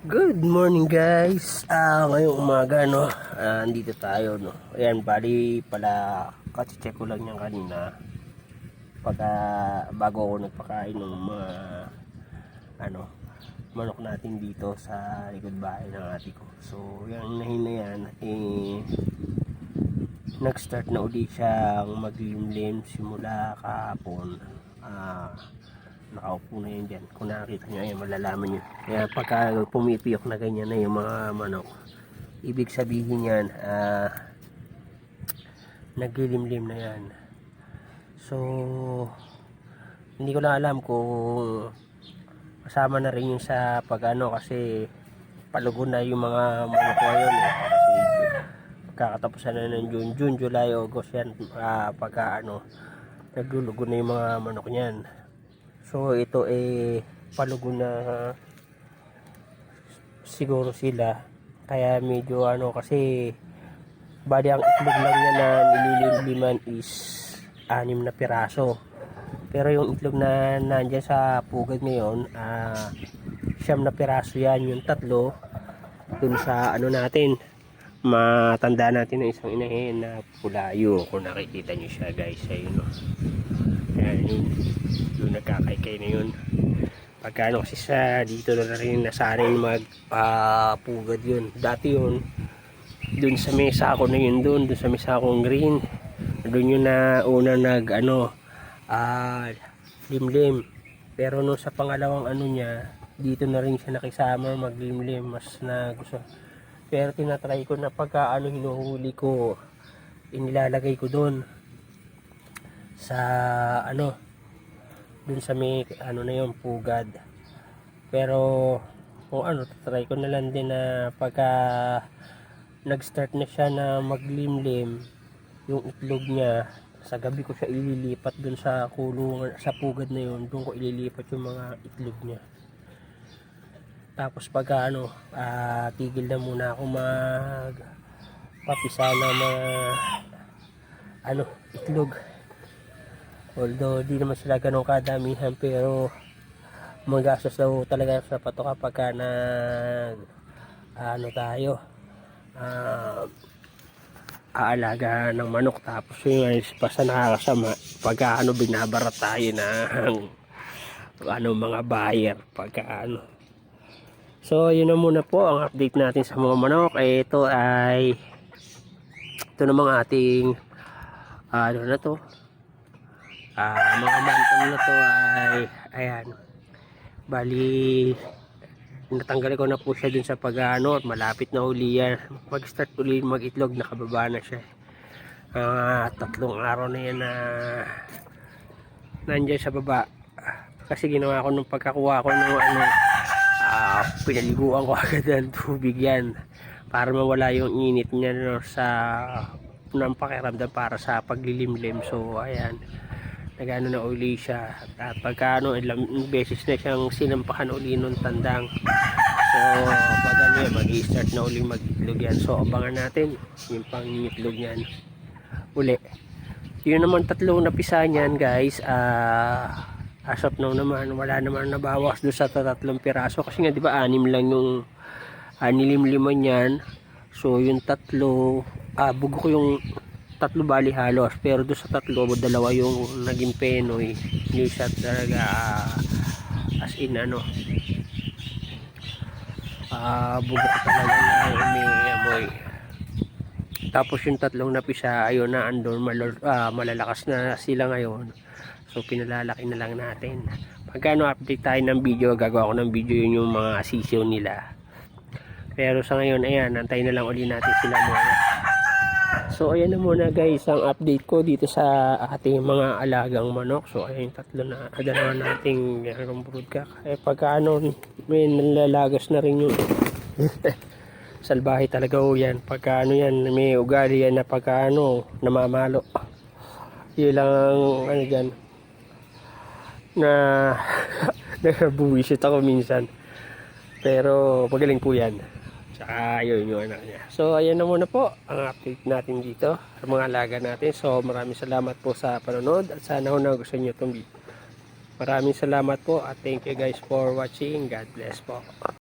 Good morning guys. Ngayong umaga no. Andito tayo no. Ayan, bali pala kasi-check ko lang yan kanina. Pagka bago ako nagpakain ng mga manok natin dito sa likod bahay ng ate ko. So, yung inahin na yan nag-start na ulit siyang maglimlim simula kahapon. Nakaupo na yun dyan. Kung nakakita nyo, ayan, malalaman nyo. Kaya pagka pumipiyok na ganyan na yung mga manok, ibig sabihin yan, naglilimlim na yan. So, hindi ko na alam kung kasama na rin yun sa kasi palugon na yung mga manok ngayon kasi kakatapusan na ng June, July, August yan, naglulugo na yung mga manok niyan. So ito palugo na siguro sila, kaya medyo kasi bali ang itlog lang niya na nililimliman is 6 na piraso, pero yung itlog na nandyan sa pugad ngayon 9 na piraso yan. Yung 3 dun sa natin, matanda natin ng isang inahin na pulayo, kung nakikita nyo siya guys. Ayun ayan, yung nagkakaykay na yun. Pagka kasi sa dito na rin nasanay magpugad yun. Dati yun dun sa mesa ako na yun, dun sa mesa akong green, dun yun na una limlim. Pero nung sa pangalawang niya, dito na rin siya nakisama maglimlim, mas na gusto. Pero tinatry ko na pagka hinuhuli ko, inilalagay ko doon sa dun sa may na yung pugad. Pero kung try ko na lang din na pagka nag-start na siya na maglimlim yung itlog niya, sa gabi ko siya ililipat dun sa kulungan, sa pugad na yun, dun ko ililipat yung mga itlog niya. Tapos pagka tigil na muna ako magpapisa na mga itlog. Although di naman sila ganun kadamihan, pero magastos daw talaga sa patoka pagka tayo aalaga ng manok. Tapos yung basta nakakasama pagka binabarat tayo ng mga buyer pagka So yun na muna po ang update natin sa mga manok. Ito namang ating mga bantam na to ay ayan, bali natanggal ko na po siya dun sa at malapit na uli yan mag-start uli mag-itlog. Nakababa na siya 3 araw na yan na nandyan sa baba, kasi ginawa ko nung pagkakuha ko ng pinaliguan ko agad ng tubig yan para mawala yung init niya sa ng pakiramdam para sa paglilimlim. So ayan, nagano na uli siya, at pagka ilang beses na siyang sinampahan uli nung tandang. So pag mag-i-start na uli mag-itlog yan. So abangan natin yung pang-itlog niyan uli. Yun naman 3 napisa niyan guys. As of now naman wala naman nabawas doon sa 3 piraso, kasi nga di ba 6 lang yung nilimliman niyan. So yung 3 bugo ko yung 3 bali halos, pero doon sa 3 2 yung naging penoy. Hindi siya talaga as in bugo ko talaga na may amoy. Tapos yung 3 napisa ayun na andon, malalakas na sila ngayon. So pinalalaki na lang natin. Pagka update tayo ng video, gagawa ko ng video yun yung mga sisiyo nila. Pero sa ngayon ayan, antayin na lang uli natin sila muna. So ayan na muna guys ang update ko dito sa ating mga alagang manok. So ayan, 2 nating broodcock. Pagka may nalalagas na rin yung salbahe talaga yan. Pagka yan, may ugali yan na pagka namamalo. Yun lang dyan na nabuwisit ako minsan, pero magaling po yan. Tsaka yun yung niya. So ayan na muna po ang update natin dito sa mga alaga natin. So maraming salamat po sa panonood, at sana gusto nyo itong video. Maraming salamat po at thank you guys for watching. God bless po.